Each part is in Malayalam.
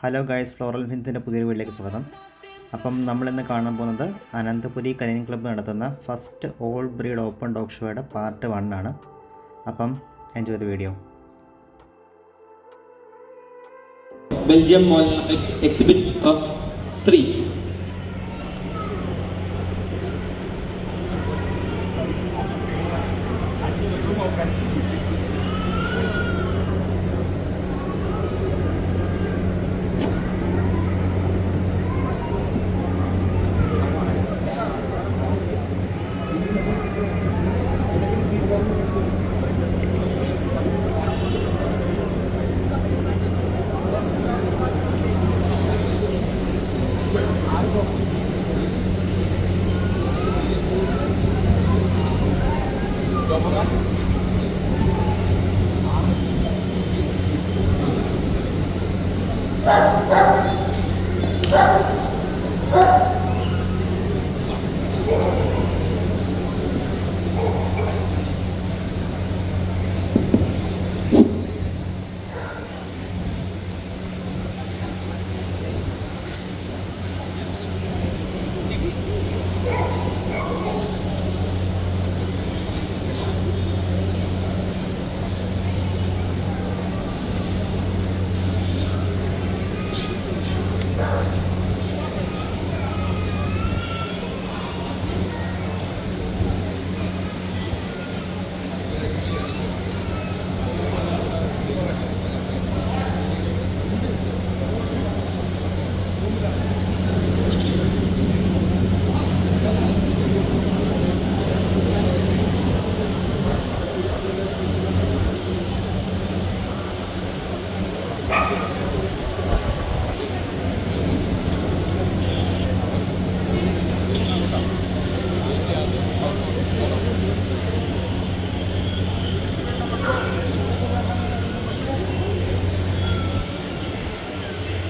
ഹലോ ഗൈസ്, ഫ്ലോറൽ ഹിൻസിൻ്റെ പുതിയൊരു വീട്ടിലേക്ക് സ്വാഗതം. അപ്പം നമ്മളിന്ന് കാണാൻ പോകുന്നത് അനന്തപുരി കനീൻ ക്ലബ്ബ് നടത്തുന്ന first all breed open dog ഷോയുടെ പാർട്ട് 1 ആണ്. അപ്പം enjoy the video. Belgium exhibit 3.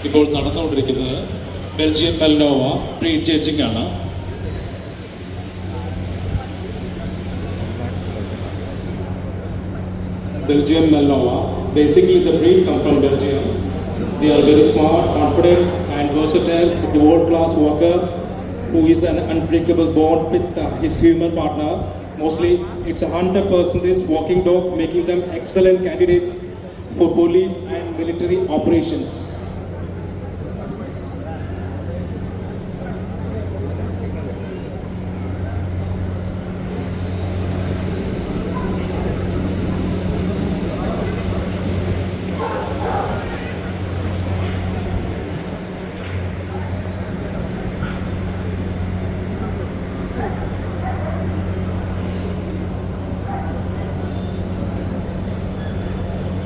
ഇപ്പോൾ നടന്നുകൊണ്ടിരിക്കുന്നത് ബെൽജിയം മെൽനോവ പ്രീ ജഡ്ജിംഗ് ആണ്. Belgium Malinois. Basically, the breed come from Belgium. They are very smart, confident, and versatile. The world-class walker who is an unbreakable bond with his human partner. Mostly, it's 100% walking dog, making them excellent candidates for police and military operations.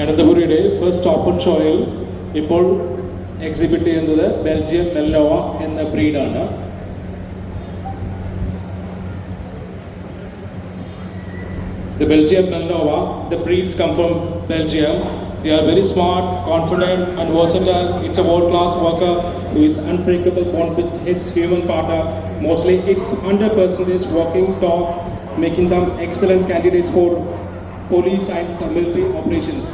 അനന്തപുരിയുടെ ഫസ്റ്റ് ഓപ്പൺ ഷോയിൽ ഇപ്പോൾ എക്സിബിറ്റ് ചെയ്യുന്നത് ബെൽജിയം മെൽനോവ എന്ന ബ്രീഡാണ്. The Belgium Malinois, the breeds come from Belgium. They are very smart, confident, and versatile. It's a world-class worker who is unbreakable bond with his human partner. Mostly, it's 100% walking dog, making them excellent candidates for police and military operations.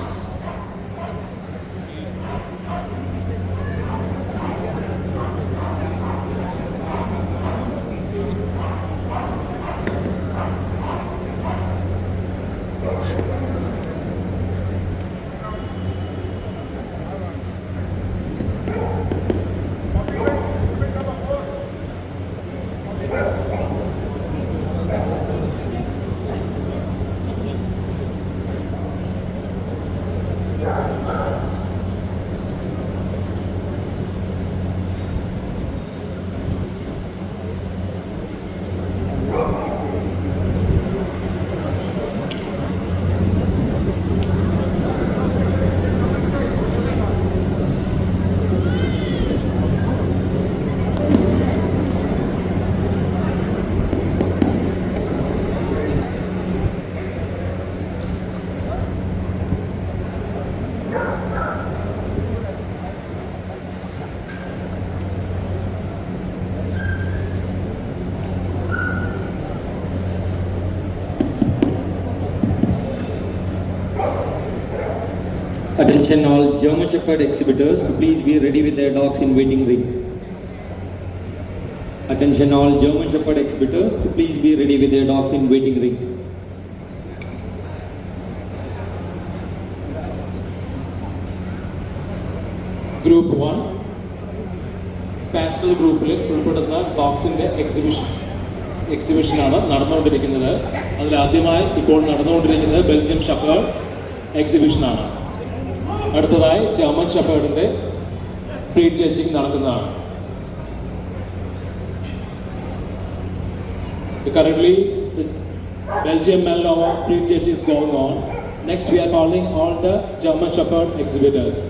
Attention all German Shepherd exhibitors to please be ready with their dogs in waiting ring. Attention all German Shepherd exhibitors to please be ready with their dogs in waiting ring. Group 1 pastel ഗ്രൂപ്പിൽ ഉൾപ്പെടുന്ന ഡോഗ്സിൻ്റെ എക്സിബിഷനാണ് നടന്നുകൊണ്ടിരിക്കുന്നത്. അതിലാദ്യമായി ഇപ്പോൾ നടന്നുകൊണ്ടിരിക്കുന്നത് ബെൽജിയം ഷെപ്പേർഡ് എക്സിബിഷനാണ്. അടുത്തതായി ജർമ്മൻ ഷെപ്പേർഡിൻ്റെ ബ്രീഡ് ചേസിംഗ് നടക്കുന്നതാണ്. Currently, the Belgium Malinois breed chasing is going on. Next, we are calling all the German Shepherd exhibitors.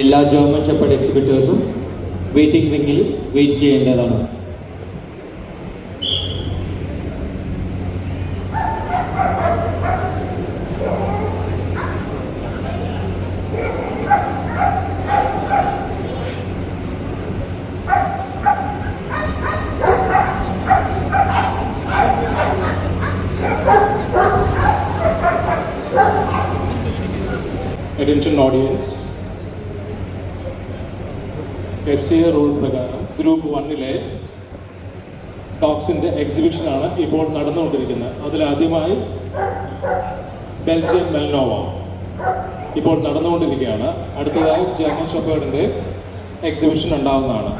എല്ലാ ജർമ്മൻ ഷെപ്പേർഡ് എക്സിബിറ്റേഴ്സും വെയിറ്റിംഗ് റിംഗിൽ വെയിറ്റ് ചെയ്യേണ്ടതാണ്. Attention audience. FCA റൂൾ പ്രകാരം ഗ്രൂപ്പ് 1-ലെ ഡോഗ്സിൻ്റെ എക്സിബിഷനാണ് ഇപ്പോൾ നടന്നുകൊണ്ടിരിക്കുന്നത്. അതിലാദ്യമായി ബെൽജിയം മെൽനോവ ഇപ്പോൾ നടന്നുകൊണ്ടിരിക്കുകയാണ്. അടുത്തതായി ജർമ്മൻ ഷെപ്പേർഡിൻ്റെ എക്സിബിഷൻ ഉണ്ടാകുന്നതാണ്.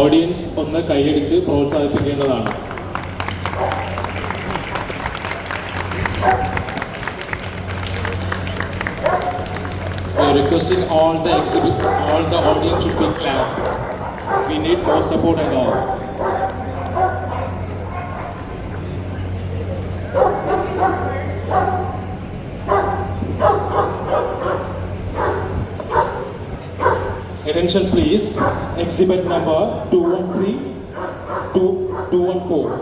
ഓഡിയൻസ് ഒന്ന് കൈയടിച്ച് പ്രോത്സാഹിപ്പിക്കേണ്ടതാണ്. We are requesting all the audience should be clap. We need more support and all. Attention please, exhibit number 213 to 214.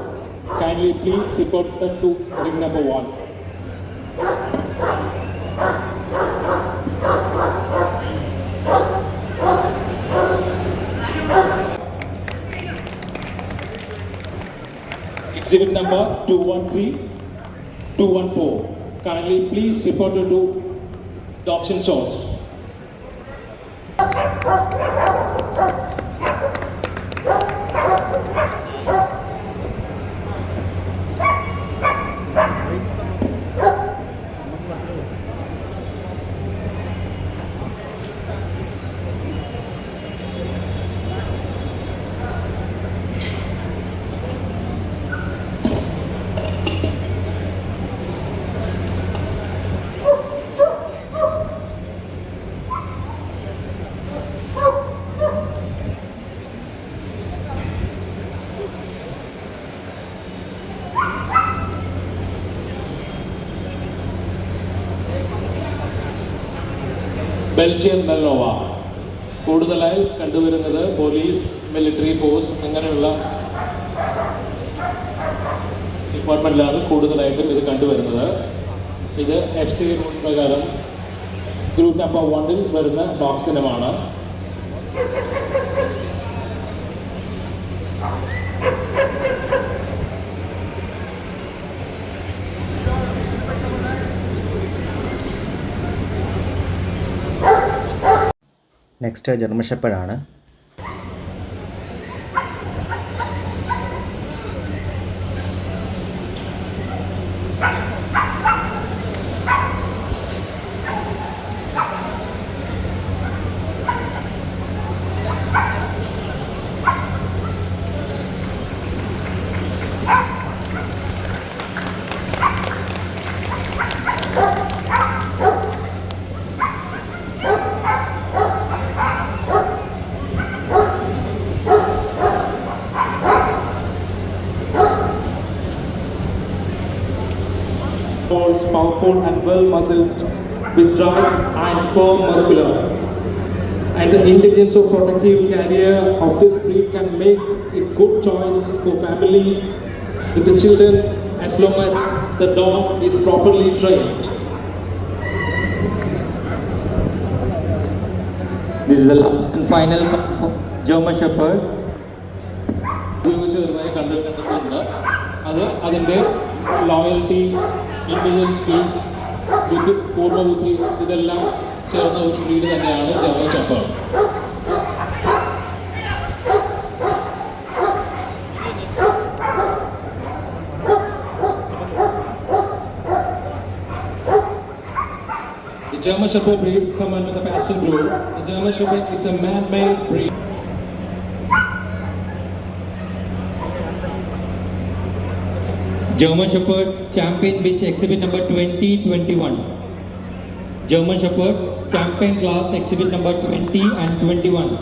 Kindly please report to ring number 1. Exhibit number 213, 214. Kindly please report to dogs and shows. Belgium Malinois കൂടുതലായി കണ്ടുവരുന്നത് പോലീസ്, മിലിറ്ററി ഫോഴ്സ് അങ്ങനെയുള്ള ഡിപ്പാർട്ട്മെൻറ്റിലാണ് കൂടുതലായിട്ടും ഇത് കണ്ടുവരുന്നത്. ഇത് FCA റൂൾ പ്രകാരം ഗ്രൂപ്പ് നമ്പർ 1-ൽ വരുന്ന ഡോഗ്സ് ഇനമാണ്. നെക്സ്റ്റ് ജർമ്മൻ ഷെപ്പേർഡാണ്. Balls, powerful and well muscled, with drive and firm muscular. And the intelligence of protective carrier of this breed can make it good choice for families with the children as long as the dog is properly trained. This is the last and final call for German Shepherd. ഉപയോഗിച്ച് വരുന്നതായി കണ്ടെത്തുന്നുണ്ട്. അത് അതിൻ്റെ ലോയൽറ്റി, ഇൻ്റലിജൻസ് സ്കിൽസ്, പൂർണ്ണബുദ്ധി ഇതെല്ലാം ചേർന്ന ഒരു ബ്രീഡ് തന്നെയാണ് German shepherd. The German Shepherd breed come under the pastel blue. The German Shepherd is a man-made breed. German Shepherd Champion Bitch Exhibit number 2021. German Shepherd Champion Class Exhibit number 20 and 21.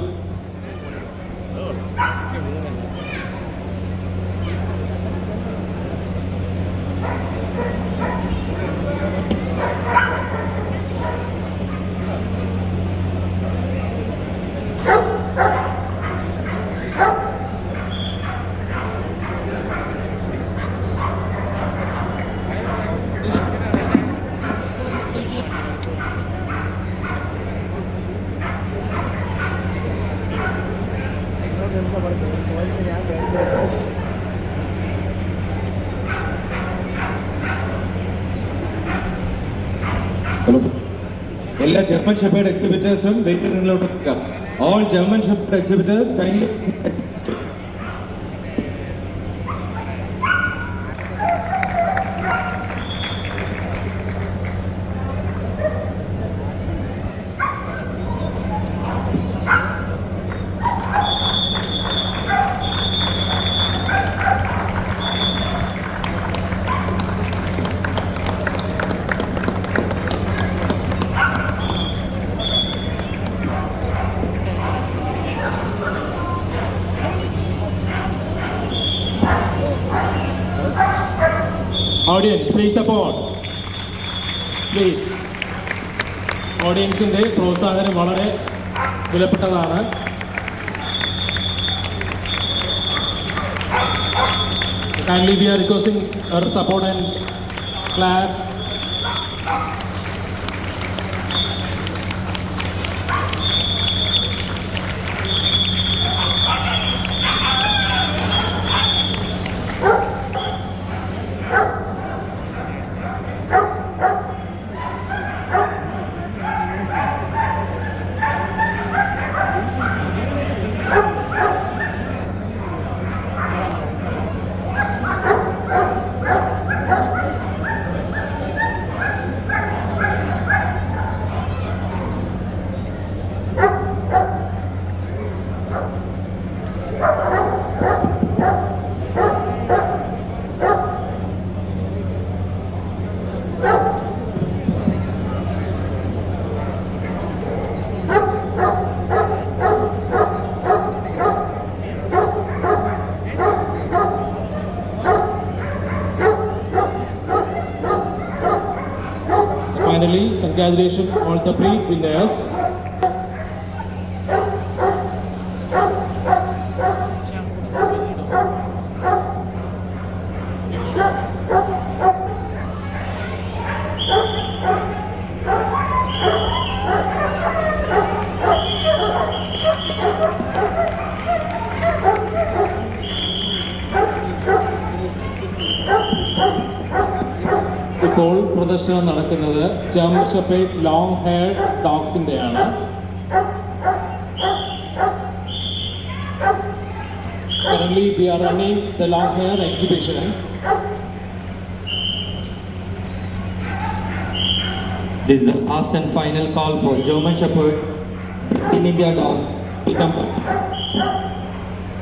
എല്ലാ ജർമ്മൻ ഷെപ്പേർഡ് എക്സിബിറ്റേഴ്സും വെയിറ്റിംഗ് റൂമിലോട്ട് വെക്കുക. All German shepherd exhibitors kindly Audience, please support. Please. ഓഡിയൻസിൻ്റെ പ്രോത്സാഹനം വളരെ വിലപ്പെട്ടതാണ്. Kindly we are requesting your support and clap. Finally, congratulations all the breed winners. ഇപ്പോൾ പ്രദർശനം നടക്കുന്നത് ജർമ്മൻ ഷെപ്പേർഡ് ലോങ് ഹെയർ ഡോഗ്സിൻ്റെയാണ്. Currently we are running the long hair exhibition. This is the last and final call for German Shepherd in India dog, number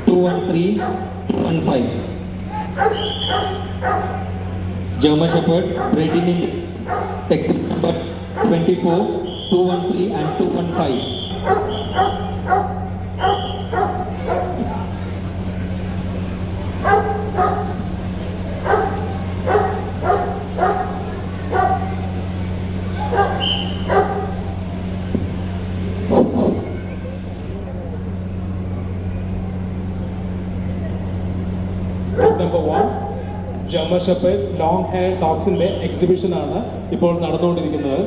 213-215. German Shepherd bred in India, exhibit number 24, 213 and 215. Number 1 German shepherd long hair ഡോഗ്സിൻ്റെ എക്സിബിഷനാണ് ഇപ്പോൾ നടന്നുകൊണ്ടിരിക്കുന്നത്.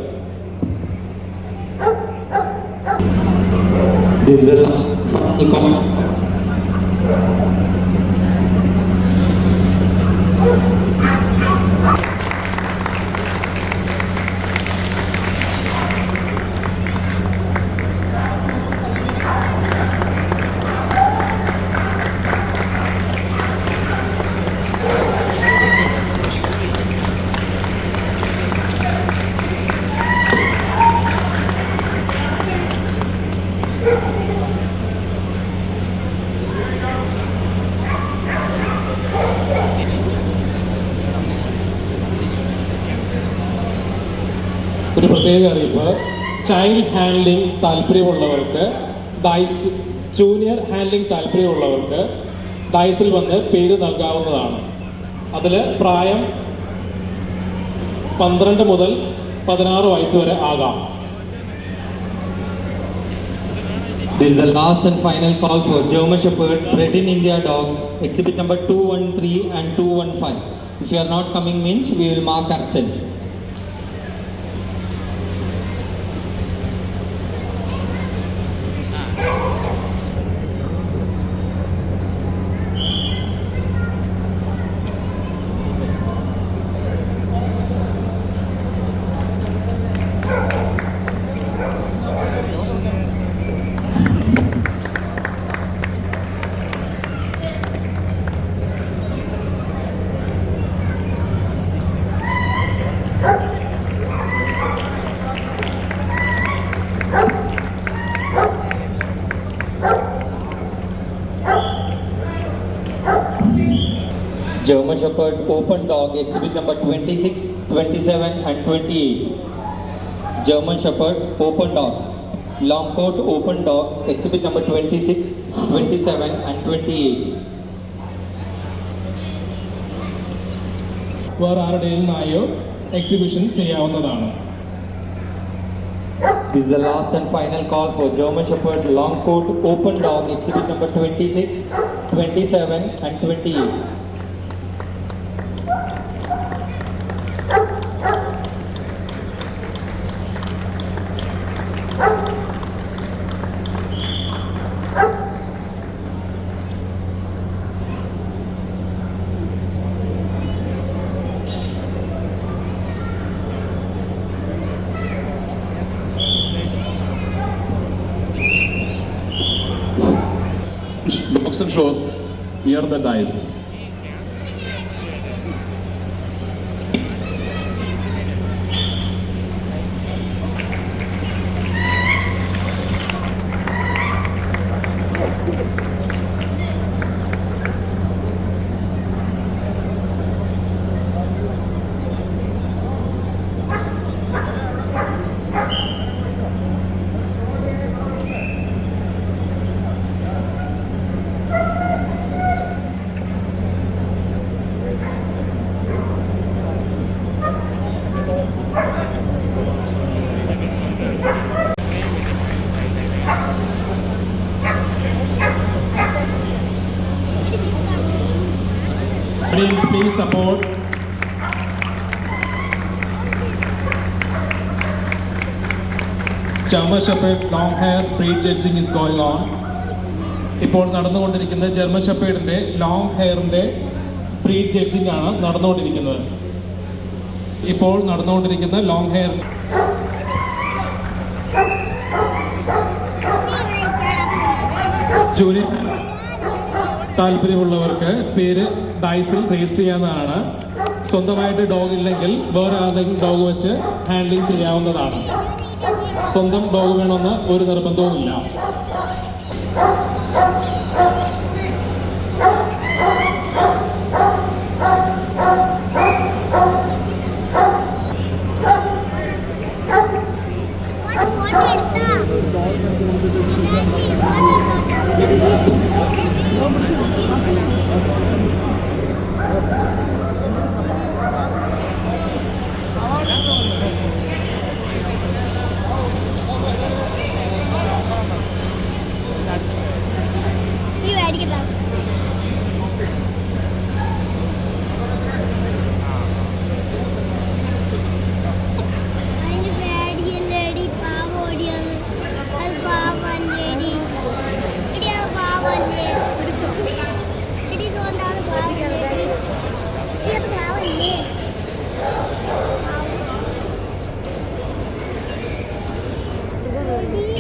This is the final call. ഒരു പ്രത്യേക അറിയിപ്പ്, ചൈൽഡ് ഹാൻഡ്ലിംഗ് താല്പര്യമുള്ളവർക്ക് ഡൈസ്, ജൂനിയർ ഹാൻഡ്ലിംഗ് താല്പര്യമുള്ളവർക്ക് ഡൈസിൽ വന്ന് പേര് നൽകാവുന്നതാണ്. അതിൽ പ്രായം 12 മുതൽ 16 വയസ്സ് വരെ ആകാം. This is the last and final call for German Shepherd Bred in India dog exhibit number 213 and 215. If you are not coming means we will mark absent. German Shepherd Open Dog exhibit number 26, 27 and 28. German Shepherd Open Dog Long Coat Open Dog exhibit number 26, 27 and 28. വേറെ ആരുടെയും നായോ എക്സിബിഷൻ ചെയ്യാവുന്നതാണ്. This is the last and final call for German Shepherd Long Coat Open Dog exhibit number 26, 27 and 28. Dogs and shows near the dice. Audience, please support. German Shepherd long hair breed judging is going on. ഇപ്പോൾ നടന്നുകൊണ്ടിരിക്കുന്ന ജർമ്മൻ ഷെപ്പേർഡിൻ്റെ ലോങ് ഹെയറിൻ്റെ ബ്രീഡ് ജഡ്ജിങ് ആണ് നടന്നുകൊണ്ടിരിക്കുന്നത്. ഇപ്പോൾ നടന്നുകൊണ്ടിരിക്കുന്ന ലോങ് ഹെയർ ജൂനിയർ താല്പര്യമുള്ളവർക്ക് പേര് ഡൈസിൽ രജിസ്റ്റർ ചെയ്യാവുന്നതാണ്. സ്വന്തമായിട്ട് ഡോഗ് ഇല്ലെങ്കിൽ വേറെ ആരുടെയും ഡോഗ് വെച്ച് ഹാൻഡ്ലിങ് ചെയ്യാവുന്നതാണ്. സ്വന്തം ഡോഗ് വേണമെന്ന് ഒരു നിർബന്ധവുമില്ല.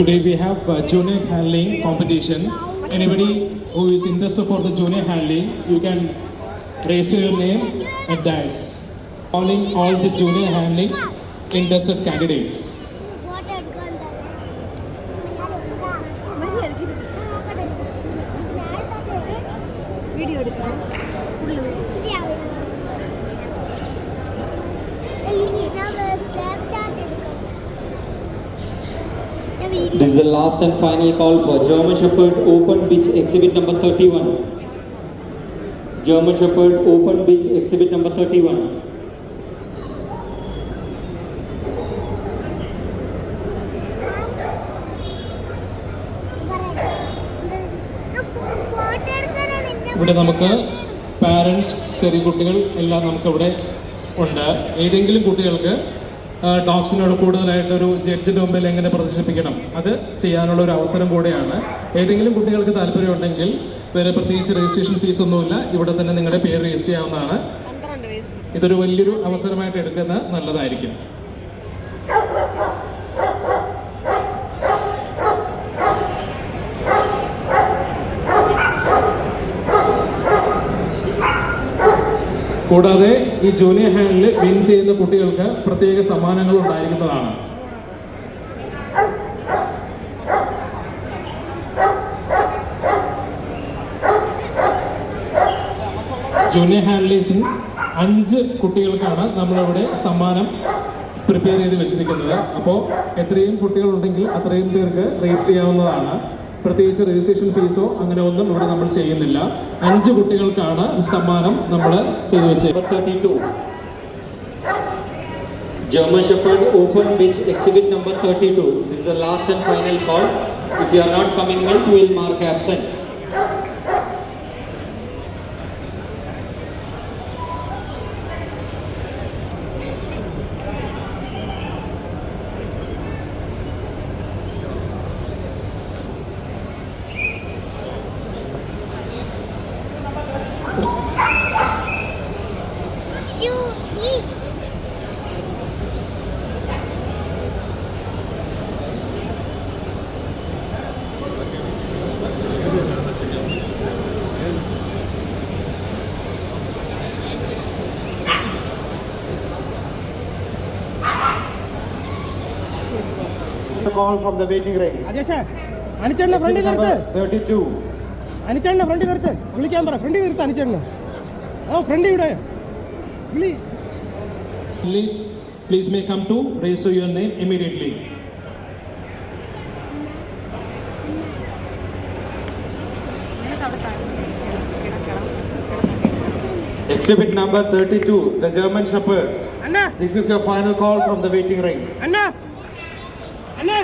today we have junior handling competition. Anybody who is interested for the junior handling, you can raise your name and dice. Calling all the junior handling interested candidates. Video എടുക്കണം This is the last and final call for German Shepherd Open Beach Exhibit number 31. German Shepherd Open Beach Exhibit number 31. ഇവിടെ നമുക്ക് പാരൻസ്, ചെറിയ കുട്ടികൾ എല്ലാം നമുക്കിവിടെ ഉണ്ട്. ഏതെങ്കിലും കുട്ടികൾക്ക് ഡോഗ്സിനോട് കൂടുതലായിട്ടൊരു ജഡ്ജിൻ്റെ മുമ്പിൽ എങ്ങനെ പ്രദർശിപ്പിക്കണം അത് ചെയ്യാനുള്ള ഒരു അവസരം കൂടെയാണ്. ഏതെങ്കിലും കുട്ടികൾക്ക് താല്പര്യമുണ്ടെങ്കിൽ വേറെ പ്രത്യേകിച്ച് രജിസ്ട്രേഷൻ ഫീസ് ഒന്നുമില്ല. ഇവിടെ തന്നെ നിങ്ങളുടെ പേര് രജിസ്റ്റർ ചെയ്യാവുന്നതാണ്. ഇതൊരു വലിയൊരു അവസരമായിട്ട് എടുക്കുന്നത് നല്ലതായിരിക്കും. കൂടാതെ ഈ ജൂനിയർ ഹാൻഡിൽ വിൻ ചെയ്യുന്ന കുട്ടികൾക്ക് പ്രത്യേക സമ്മാനങ്ങൾ ഉണ്ടായിരിക്കുന്നതാണ്. ജൂനിയർ ഹാൻഡ്ലേഴ്സിന് 5 കുട്ടികൾക്കാണ് നമ്മളിവിടെ സമ്മാനം പ്രിപ്പയർ ചെയ്ത് വെച്ചിരിക്കുന്നത്. അപ്പോൾ എത്രയും കുട്ടികളുണ്ടെങ്കിൽ അത്രയും പേർക്ക് രജിസ്റ്റർ ചെയ്യാവുന്നതാണ്. പ്രത്യേകിച്ച് രജിസ്ട്രേഷൻ ഫീസോ അങ്ങനെ ഒന്നും ഇവിടെ നമ്മൾ ചെയ്യുന്നില്ല. 5 കുട്ടികൾക്കാണ് സമ്മാനം നമ്മൾ ചെയ്തു വെച്ചത്. 32 German Shepherd Open Beach Exhibit number 32. This is the last and final call. If you are not coming means we will mark absent. Call from the waiting ring. അജേഷേ അനിച്ചേട്ടനെ ഫ്രണ്ടിൽ നിർത്ത്. 32. അനിച്ചേട്ടനെ ഫ്രണ്ടിൽ നിർത്ത്. വിളിക്കാൻ പറ. ഫ്രണ്ടിൽ നിർത്ത് അനിച്ചേട്ടനെ. ഫ്രണ്ടിൽ ഇവിടെ വിളി. Please may come to raise your name immediately. Exhibit number 32, the German Shepherd. Anna This is your final call from the waiting ring. അണ്ണാ അണ്ണാ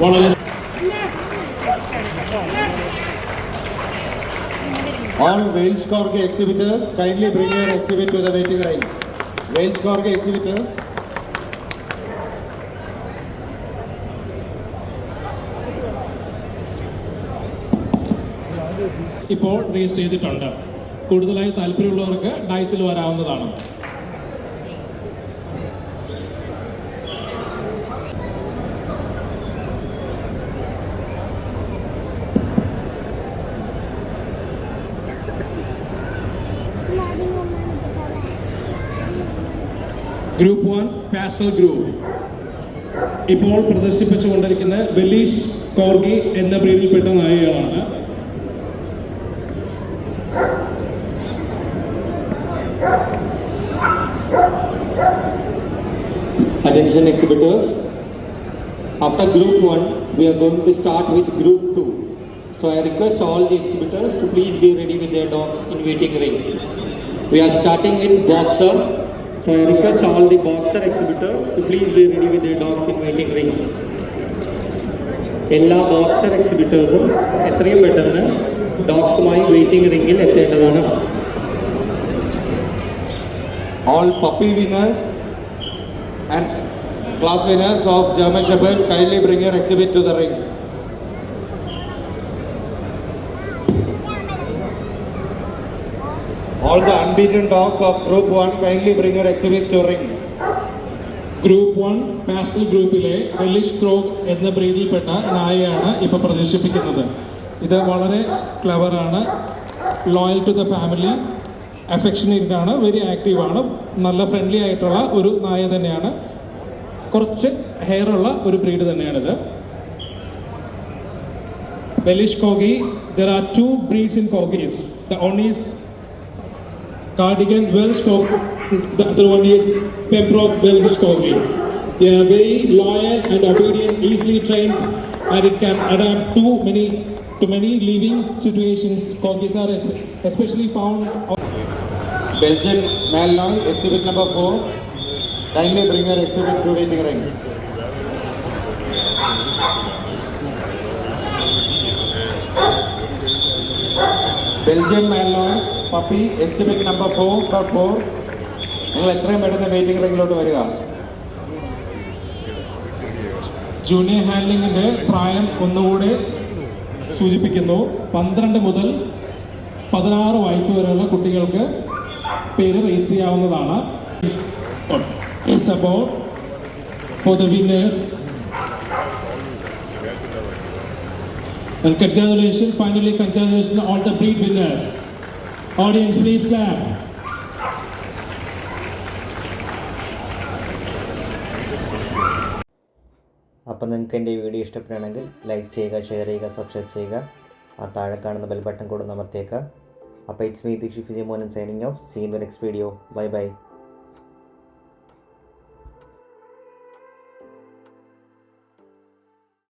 വളരെ All Welsh Corgi exhibitors, kindly bring your exhibit to the waiting ring. Welsh Corgi exhibitors. ഇപ്പോൾ രജിസ്റ്റർ ചെയ്തിട്ടുണ്ട്. കൂടുതലായി താല്പര്യമുള്ളവർക്ക് ഡൈസിൽ വരാവുന്നതാണ്. ഗ്രൂപ്പ് 1 പാസൽ ഗ്രൂപ്പ് ഇപ്പോൾ പ്രദർശിപ്പിച്ചുകൊണ്ടിരിക്കുന്ന വെലീഷ് കോർഗി എന്ന ബ്രീഡിൽപ്പെട്ട നായകളാണ്. Attention exhibitors. After group 1, we are going to start with group 2. So I request all the exhibitors to please be ready with their dogs in waiting ring. We are starting with boxer. So I request all the boxer exhibitors to please be ready with their dogs in waiting ring. എല്ലാ ബോക്സർ എക്സിബിറ്റേഴ്സും എത്രയും പെട്ടെന്ന് ഡോഗ്സുമായി waiting റിംഗിൽ എത്തേണ്ടതാണ്. All puppy winners and class winners of German Shepherds, kindly bring your exhibit to the ring. All the unbeaten dogs of Group 1, kindly bring your exhibits to ring. Group 1 pastel ഗ്രൂപ്പിലെ വെല്ലിഷ് ക്രോഗ് എന്ന ബ്രീഡിൽപ്പെട്ട നായയാണ് ഇപ്പോൾ പ്രദർശിപ്പിക്കുന്നത്. ഇത് വളരെ ക്ലവറാണ്, ലോയൽ ടു ദ ഫാമിലി, അഫെക്ഷനേറ്റഡ് ആണ്, വെരി ആക്റ്റീവാണ്, നല്ല ഫ്രണ്ട്ലി ആയിട്ടുള്ള ഒരു നായ തന്നെയാണ്. കുറച്ച് ഹെയർ ഉള്ള ഒരു ബ്രീഡ് തന്നെയാണിത്. വെല്ലിഷ് കോഗി, there are two breeds in Corgis. The one is Cardigan Welsh Corgi, the other one is Pembroke Welsh Corgi. They are very loyal and obedient, easily trained, and it can adapt to many living situations. Corgis are especially found. Belgian Malinois, exhibit number 4, kindly bring your exhibit to waiting ring. Belgian Malinois puppy, exhibit number 4. നിങ്ങൾ എത്രയും പെട്ടെന്ന് വെയിറ്റിംഗ് റിംഗിലോട്ട് വരിക. ജൂനിയർ ഹാൻഡ്ലിങ്ങിൻ്റെ പ്രായം ഒന്നുകൂടെ സൂചിപ്പിക്കുന്നു. 12 മുതൽ 16 വയസ്സ് വരെയുള്ള കുട്ടികൾക്ക് പേര് രജിസ്റ്റർ ചെയ്യാവുന്നതാണ്. It's about for the winners. And congratulations, finally congratulations on the breed winners. Audience, please clap. അപ്പോൾ നിങ്ങൾക്ക് എൻ്റെ ഈ വീഡിയോ ഇഷ്ടപ്പെടുകയാണെങ്കിൽ ലൈക്ക് ചെയ്യുക, ഷെയർ ചെയ്യുക, സബ്സ്ക്രൈബ് ചെയ്യുക. ആ താഴെ കാണുന്ന ബെൽ ബട്ടൺ കൂടെ അമർത്തിയേക്കുക. അപ്പോൾ it's me Dikshit Vijayamohan signing off. See in the next video. Bye by.